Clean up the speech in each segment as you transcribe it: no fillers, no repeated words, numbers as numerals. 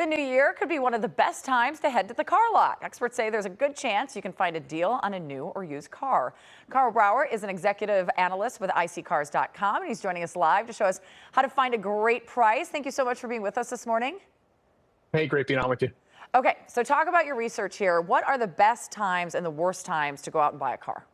The new year could be one of the best times to head to the car lot. Experts say there's a good chance you can find a deal on a new or used car. Carl Brower is an executive analyst with iSeeCars.com, and he's joining us live to show us how to find a great price. Thank you so much for being with us this morning. Hey, great being on with you. Okay, so talk about your research here. What are the best times and the worst times to go out and buy a car?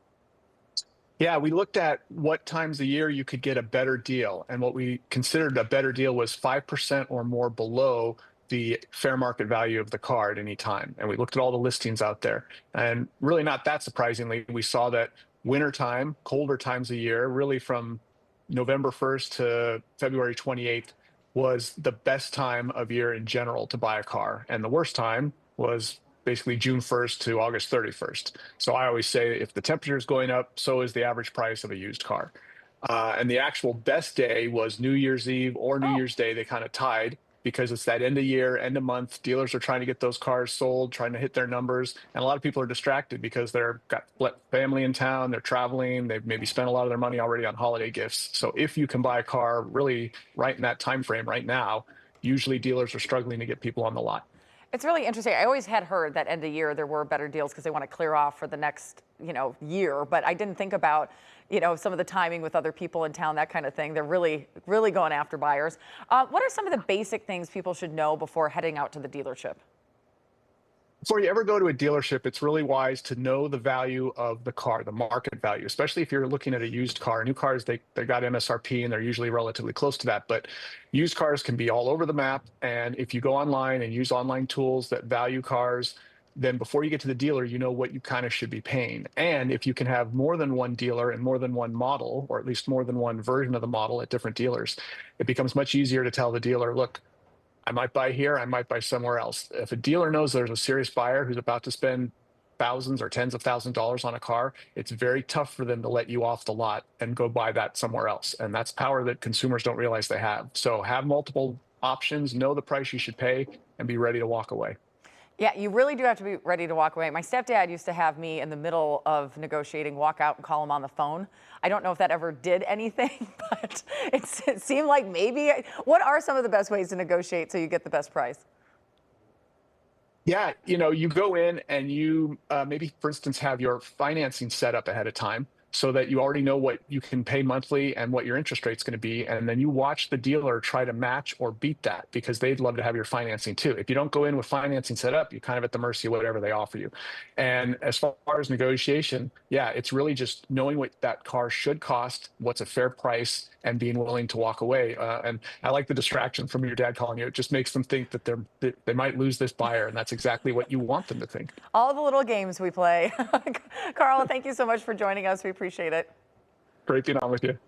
Yeah, we looked at what times a year you could get a better deal. And what we considered a better deal was 5% or more below the fair market value of the car at any time. And we looked at all the listings out there. And really, not that surprisingly, we saw that wintertime, colder times of year, really from November 1st to February 28th, was the best time of year in general to buy a car. And the worst time was basically June 1st to August 31st. So I always say if the temperature is going up, so is the average price of a used car. And the actual best day was New Year's Eve or New Oh, Year's Day. They kind of tied because it's that end of year, end of month. Dealers are trying to get those cars sold, trying to hit their numbers. And a lot of people are distracted because they're got family in town, they're traveling, they've maybe spent a lot of their money already on holiday gifts. So if you can buy a car really right in that time frame right now, usually dealers are struggling to get people on the lot. it's really interesting. I always had heard that end of year there were better deals because they want to clear off for the next, year. But I didn't think about, some of the timing with other people in town, that kind of thing. They're really, really going after buyers. What are some of the basic things people should know before heading out to the dealership? Before you ever go to a dealership, it's really wise to know the value of the car, the market value, especially if you're looking at a used car. New cars, they got MSRP and they're usually relatively close to that. But used cars can be all over the map. And if you go online and use online tools that value cars, then before you get to the dealer, you know what you kind of should be paying. And if you can have more than one dealer and more than one model, or at least more than one version of the model at different dealers, it becomes much easier to tell the dealer, look, I might buy here, I might buy somewhere else. If a dealer knows there's a serious buyer who's about to spend thousands or tens of thousands of dollars on a car, it's very tough for them to let you off the lot and go buy that somewhere else. And that's power that consumers don't realize they have. So have multiple options, know the price you should pay, and be ready to walk away. Yeah, you really do have to be ready to walk away. My stepdad used to have me in the middle of negotiating, walk out and call him on the phone. I don't know if that ever did anything, but it seemed like maybe. What are some of the best ways to negotiate so you get the best price? Yeah, you go in and you maybe, for instance, have your financing set up ahead of time so that you already know what you can pay monthly and what your interest rate's going to be. And then you watch the dealer try to match or beat that because they'd love to have your financing too. If you don't go in with financing set up, you're kind of at the mercy of whatever they offer you. And as far as negotiation, yeah, it's really just knowing what that car should cost, what's a fair price, and being willing to walk away. And I like the distraction from your dad calling you. It just makes them think that they might lose this buyer, and that's exactly what you want them to think. All the little games we play. Carl, thank you so much for joining us. We appreciate it. Great being on with you.